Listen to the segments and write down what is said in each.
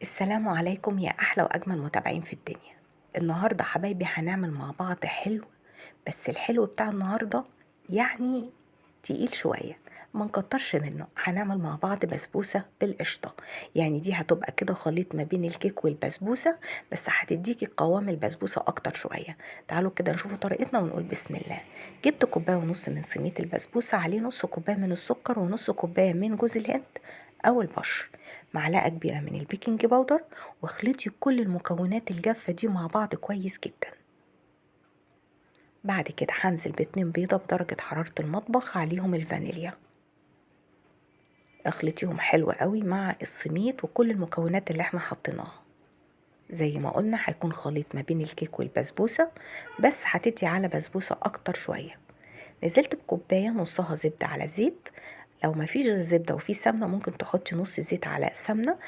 السلام عليكم يا أحلى وأجمل متابعين في الدنيا. النهاردة حبايبي هنعمل مع بعض حلو، بس الحلو بتاع النهاردة يعني تقيل شوية، ما نكترش منه. هنعمل مع بعض بسبوسة بالقشطة، يعني دي هتبقى كده خليط ما بين الكيك والبسبوسة، بس هتديكي قوام البسبوسة أكتر شوية. تعالوا كده نشوفوا طريقتنا ونقول بسم الله. جبت كوباية ونص من صينية البسبوسة، عليه نص كوباية من السكر ونص كوباية من جوز الهند أو البشر، معلقة كبيرة من البيكنج باودر، واخلطي كل المكونات الجافة دي مع بعض كويس جدا. بعد كده هنزل باتنين بيضة بدرجة حرارة المطبخ عليهم الفانيليا، اخلطيهم حلو قوي مع السميد وكل المكونات اللي احنا حطيناها. زي ما قلنا هيكون خليط ما بين الكيك والبسبوسة، بس هتدي على بسبوسة اكتر شوية. نزلت بكوباية نصها زبدة على زيت، لو مفيش غير زبدة وفي سمنة ممكن تحطي نص زيت على سمنة،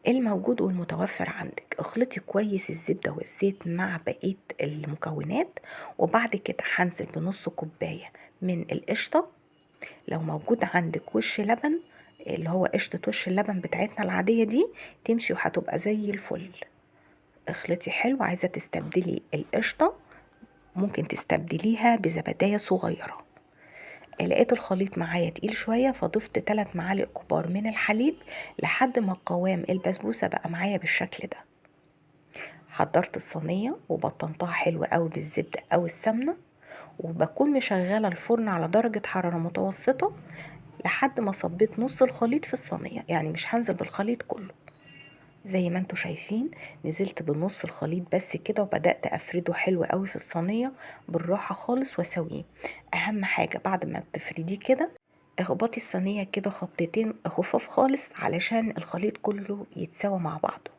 الموجود والمتوفر عندك. اخلطي كويس الزبدة والزيت مع بقية المكونات، وبعد كده هنزل بنص كوباية من القشطة، لو موجود عندك وش لبن اللي هو قشطة وش اللبن بتاعتنا العادية دي تمشي وهتبقى زي الفل. اخلطي حلو. عايزة تستبدلي القشطة ممكن تستبدليها بزبداية صغيرة. لقيت الخليط معايا تقيل شوية، فضفت 3 معالق كبار من الحليب لحد ما قوام البسبوسة بقى معايا بالشكل ده. حضرت الصينية وبطنتها حلو قوي بالزبدة او السمنة، وبكون مشغلة الفرن على درجة حرارة متوسطة لحد ما صبيت نص الخليط في الصينية، يعني مش هنزل بالخليط كله. زي ما انتوا شايفين نزلت بنص الخليط بس كده، وبدأت افرده حلو قوي في الصينية بالراحة خالص واسويه. اهم حاجة بعد ما بتفرديه كده اخبطي الصينية كده خبطتين خفاف خالص علشان الخليط كله يتساوى مع بعضه.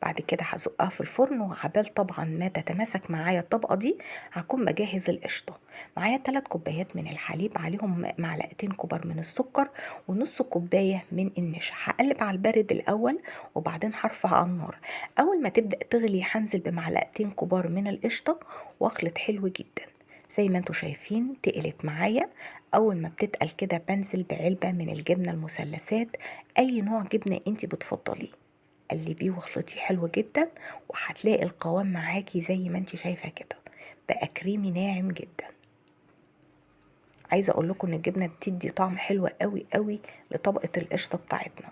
بعد كده هزقها في الفرن، وعبال طبعا ما تتماسك معايا الطبقة دي هكون بجهز القشطة. معايا 3 كوبايات من الحليب عليهم معلقتين كبار من السكر ونص كوباية من النشا. هقلب على البارد الأول وبعدين هرفع على النار. أول ما تبدأ تغلي هنزل بمعلقتين كبار من القشطة واخلط حلو جدا. زي ما انتوا شايفين تقلت معايا. أول ما بتتقل كده بنزل بعلبة من الجبنة المثلثات، أي نوع جبنة انتي بتفضليه. قلبيه واخلطيه حلو جدا، وهتلاقي القوام معاكي زي ما انت شايفه كده بقى كريمي ناعم جدا. عايزه اقول لكم ان الجبنه بتدي طعم حلو قوي قوي لطبقه القشطه بتاعتنا.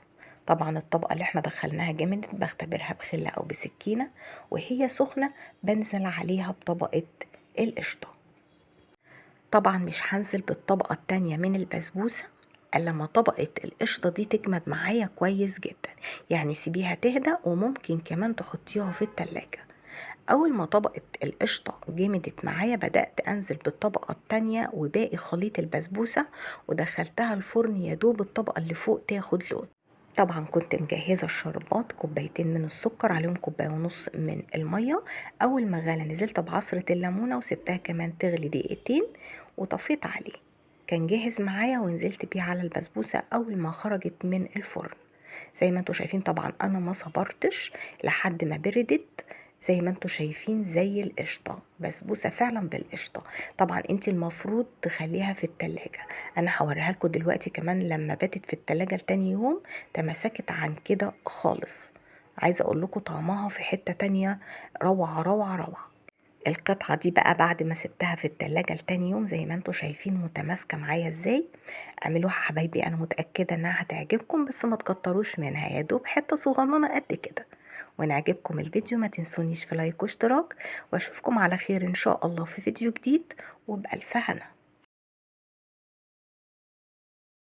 طبعا الطبقه اللي احنا دخلناها جامد بختبرها بخله او بسكينه، وهي سخنه بنزل عليها بطبقه القشطه. طبعا مش هنزل بالطبقة التانية من البسبوسة الا لما طبقة القشطة دي تجمد معايا كويس جدا، يعني سيبيها تهدى وممكن كمان تحطيها في التلاجة. اول ما طبقة القشطة جمدت معايا بدأت انزل بالطبقة التانية وباقي خليط البسبوسة، ودخلتها الفرن يدوب الطبقة اللي فوق تاخد لون. طبعا كنت مجهزة الشربات، كوبايتين من السكر عليهم كوباية ونص من المية. أول ما غلى نزلت بعصرة الليمونة وسبتها كمان تغلي دقيقتين وطفيت عليه. كان جاهز معايا ونزلت بيه على البسبوسة أول ما خرجت من الفرن. زي ما انتوا شايفين طبعا أنا ما صبرتش لحد ما بردت. زي ما انتوا شايفين زي القشطة، بسبوسة فعلا بالقشطة. طبعا انت المفروض تخليها في التلاجة. انا هوريها لكم دلوقتي كمان لما باتت في التلاجة لتاني يوم تمسكت عن كده خالص. عايزة اقول لكم طعمها في حتة تانية، روعة روعة روعة. القطعة دي بقى بعد ما سبتها في التلاجة لتاني يوم زي ما انتوا شايفين متماسكة معايا ازاي. اعملوها حبايبي، انا متأكدة انها هتعجبكم، بس ما تكتروش منها، يا دوب حتة صغننة قد كده. وان عجبكم الفيديو ما تنسونيش في لايك واشتراك، واشوفكم على خير ان شاء الله في فيديو جديد وبألف هنا.